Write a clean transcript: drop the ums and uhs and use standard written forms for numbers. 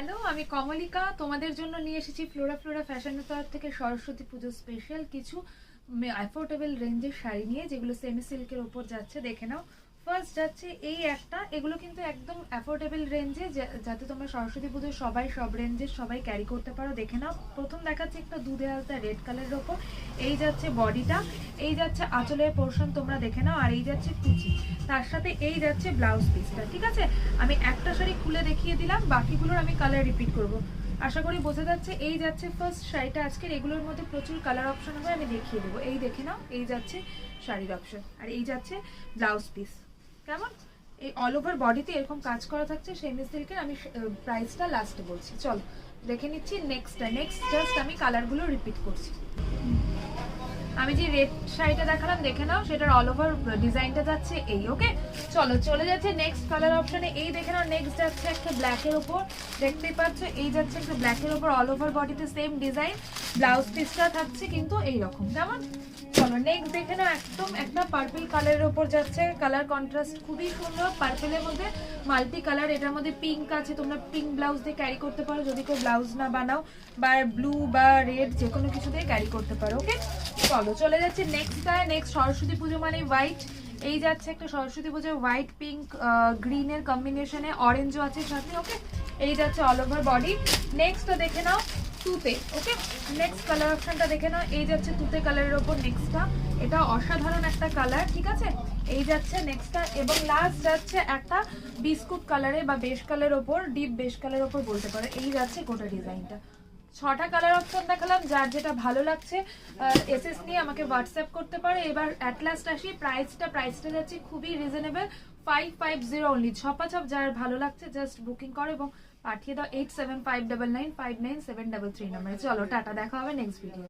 Hello, আমি কমলিকা তোমাদের জন্য নিয়ে এসেছি ফ্লোরা ফ্যাশনের তরফ থেকে সরস্বতী পুজো স্পেশাল কিছু অ্যাফোর্ডেবল রেঞ্জের শাড়ি নিয়ে, যেগুলো সেমি সিল্কের উপর যাচ্ছে। দেখে নাও। ফার্স্ট যাচ্ছে এই একটা, এগুলো কিন্তু একদম অ্যাফোর্ডেবল রেঞ্জে, যাতে তোমরা সরস্বতী পুজো সবাই সব রেঞ্জের সবাই ক্যারি করতে পারো। দেখে নাও। প্রথম দেখাচ্ছে একটা দুধে হালকা রেড কালারের ওপর। এই যাচ্ছে বডিটা, এই যাচ্ছে আঁচলের পোর্শন, তোমরা দেখে নাও। আর এই যাচ্ছে কুচি, তার সাথে এই যাচ্ছে ব্লাউজ পিসটা। ঠিক আছে, আমি একটা শাড়ি খুলে দেখিয়ে দিলাম, বাকিগুলোর আমি কালার রিপিট করব। আশা করি বোঝা যাচ্ছে। এই যাচ্ছে ফার্স্ট শাড়িটা আজকের। এগুলোর মধ্যে প্রচুর কালার অপশন হবে, আমি দেখিয়ে দেবো। এই দেখে নাও, এই যাচ্ছে শাড়ির অপশন, আর এই যাচ্ছে ব্লাউজ পিস। কেমন? এই অল ওভার বডিতে এরকম কাজ করা থাকছে সেমি সিল্কের। আমি প্রাইসটা লাস্টে বলছি, চলো দেখে নিচ্ছি। নেক্সট জাস্ট আমি কালারগুলো রিপিট করছি। আমি যে রেড শাড়িটা দেখালাম, দেখে নাও, সেটার অল ওভার ডিজাইনটা যাচ্ছে এই। ওকে, চলো চলে যাচ্ছে নেক্সট কালার অপশনে। এই দেখে নাও, নেক্সট যাচ্ছে একটা ব্ল্যাকের ওপর, দেখতেই পাচ্ছ। এই যাচ্ছে একটা ব্ল্যাকের ওপর, অল ওভার বডিতে সেম ডিজাইন, ব্লাউজ পিসটা থাকছে কিন্তু এইরকম। কেমন? চলো নেক্সট দেখে নাও, একদম একটা পার্পল কালারের ওপর যাচ্ছে। কালার কন্ট্রাস্ট খুবই সুন্দর, পার্পলের মধ্যে মাল্টি কালার। এটার মধ্যে পিঙ্ক আছে, তোমরা পিঙ্ক ব্লাউজ দিয়ে ক্যারি করতে পারো যদি কেউ ব্লাউজ না বানাও, বা ব্লু বা রেড যে কোনো কিছু দিয়ে ক্যারি করতে পারো। ওকে, চলো চলে যাচ্ছে নেক্সট সরস্বতী পুজো মানে হোয়াইট। এই যাচ্ছে একটা সরস্বতী পুজো হোয়াইট পিঙ্ক গ্রিনের কম্বিনেশনে, অরেঞ্জও আছে সাথে। ওকে, এই যাচ্ছে অল ওভার বডি। নেক্সট দেখে নাও তুতে। ওকে, নেক্সট কালার অপশনটা দেখে নাও। এই যাচ্ছে তুতে কালারের ওপর নেক্সটটা, এটা অসাধারণ একটা কালার। ঠিক আছে, এই যাচ্ছে নেক্সটটা, এবং লাস্ট যাচ্ছে একটা বিস্কুট কালারে বা বেশ কালারের ওপর, ডিপ বেশ কালারের ওপর বলতে পারো। এই যাচ্ছে গোটা ডিজাইনটা। 6টা কালার অপশন দেখালাম, যার যেটা ভালো লাগছে এসএস নিয়ে আমাকে হোয়াটসঅ্যাপ করতে পারো। এবার অ্যাট লাস্ট আসি প্রাইসটা যাচ্ছে খুবই রিজনেবল, 550 অনলি। ছপাছপ যার ভালো লাগছে জাস্ট বুকিং করো এবং পাঠিয়ে দাও 8759959733 নম্বরে। চলো টাটা, দেখা হবে নেক্সট ভিডিও।